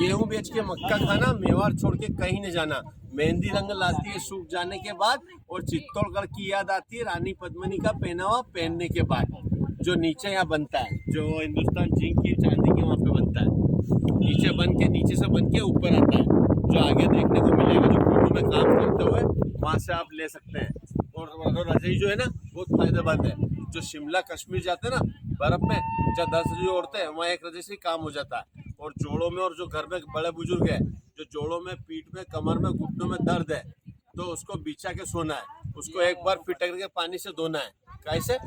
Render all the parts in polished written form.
गेहूं बेच के मक्का खाना, मेवाड़ छोड़ के कहीं नहीं जाना। मेहंदी रंग लाती है सूख जाने के बाद, और चित्तौड़गढ़ की याद आती है रानी पद्मिनी का पहनावा पहनने के बाद। जो नीचे यहाँ बनता है, जो हिंदुस्तान जिंक की चांदी के वहाँ पे बनता है, नीचे बन के, नीचे से बन के ऊपर आता है, जो आगे देखने को मिलेगा जो फोटो में काम करते हुए, वहाँ से आप ले सकते हैं। और रजाई जो है ना बहुत फायदेमंद है। जो शिमला कश्मीर जाते हैं ना बर्फ में, जब 10 रजाई ओढ़ते हैं, वहाँ एक रजाई से काम हो जाता है। और जोड़ों में, और जो घर में बड़े बुजुर्ग है, जो जोड़ों में, पीठ में, कमर में, घुटनों में दर्द है, तो उसको बिछा के सोना है। उसको एक बार फिटकरी के पानी से धोना है। कैसे?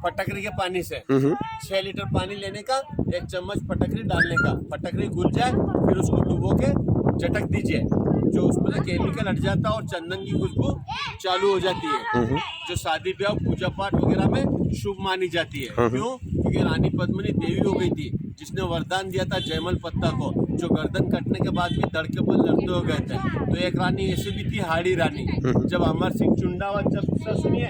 फटकरी के पानी से 6 लीटर पानी लेने का, 1 चम्मच फटकरी डालने का, फटकरी घुल जाए फिर उसको डुबो के झटक दीजिए, जो उसमें से केमिकल हट जाता है और चंदन की खुशबू चालू हो जाती है, जो शादी ब्याह पूजा पाठ वगैरह में शुभ मानी जाती है। क्यों? क्योंकि रानी पद्मिनी देवी हो गई थी जिसने वरदान दिया था जयमल पत्ता को, जो गर्दन कटने के बाद भी धड़ के बल लड़ते हो गए थे। तो एक रानी ऐसी भी थी, हाड़ी रानी। जब अमर सिंह चुंडावत, जब सुनिए,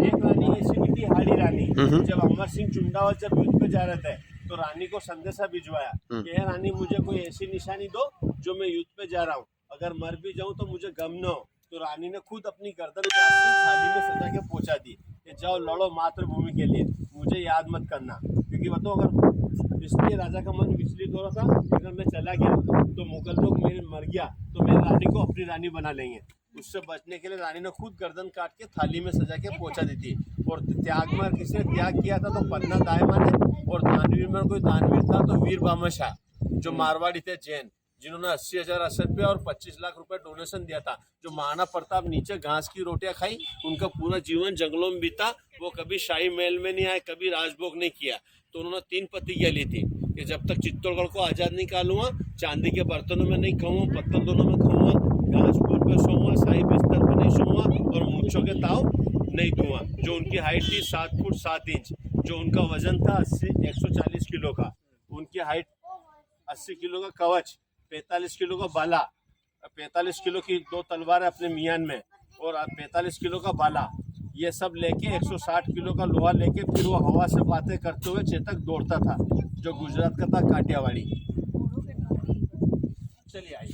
एक रानी ऐसी भी थी, हाड़ी रानी। जब अमर सिंह चुंडावत जब युद्ध पे जा रहे थे, तो रानी को संदेशा भिजवाया कि हे रानी, मुझे कोई ऐसी निशानी दो जो मैं युद्ध पे जा रहा हूँ, अगर मर भी जाऊँ तो मुझे गम न हो। तो रानी ने खुद अपनी गर्दन काट के थाली में सजा के पहुंचा दी कि जाओ लड़ो मातृभूमि के लिए, मुझे याद मत करना। क्योंकि बताओ, अगर इसलिए राजा का मन विचलित हो रहा था, अगर मैं चला गया तो मुगल लोग मेरे मर गया तो मेरी रानी को अपनी रानी बना लेंगे। उससे बचने के लिए रानी ने खुद गर्दन काट के थाली में सजा के पहुंचा दी थी। और त्याग में किसने त्याग किया था? तो पन्ना दायमा ने। और दानवीर में कोई दानवीर था तो वीर बामा शाह, जो मारवाड़ी थे, जैन, जिन्होंने 80,000 असरपे और 25 लाख रुपए डोनेशन दिया था। जो महाराणा प्रताप नीचे घास की रोटियां खाई, उनका पूरा जीवन जंगलों में बीता, वो कभी शाही महल में नहीं आए, कभी राजभोग नहीं किया। तो उन्होंने 3 प्रतिज्ञा ली थी कि जब तक चित्तौड़गढ़ को आज़ाद नहीं निकालूंगा, चांदी के बर्तनों में नहीं खाऊंगा, पत्तल दोनों में खाऊंगा, घासपुर पे सोऊंगा, शाही बिस्तर पे नहीं सोऊंगा, और मूंछों के ताव नहीं दूंगा। जो उनकी हाइट थी 7 फुट 7 इंच, जो उनका वजन था 140 किलो का, उनकी हाइट 80 किलो का कवच, 45 किलो का बाला, 45 किलो की 2 तलवार अपने मियान में, और 45 किलो का बाला, ये सब लेके 160 किलो का लोहा लेके फिर वो हवा से बातें करते हुए चेतक दौड़ता था, जो गुजरात का था, काठियावाड़ी। चलिए।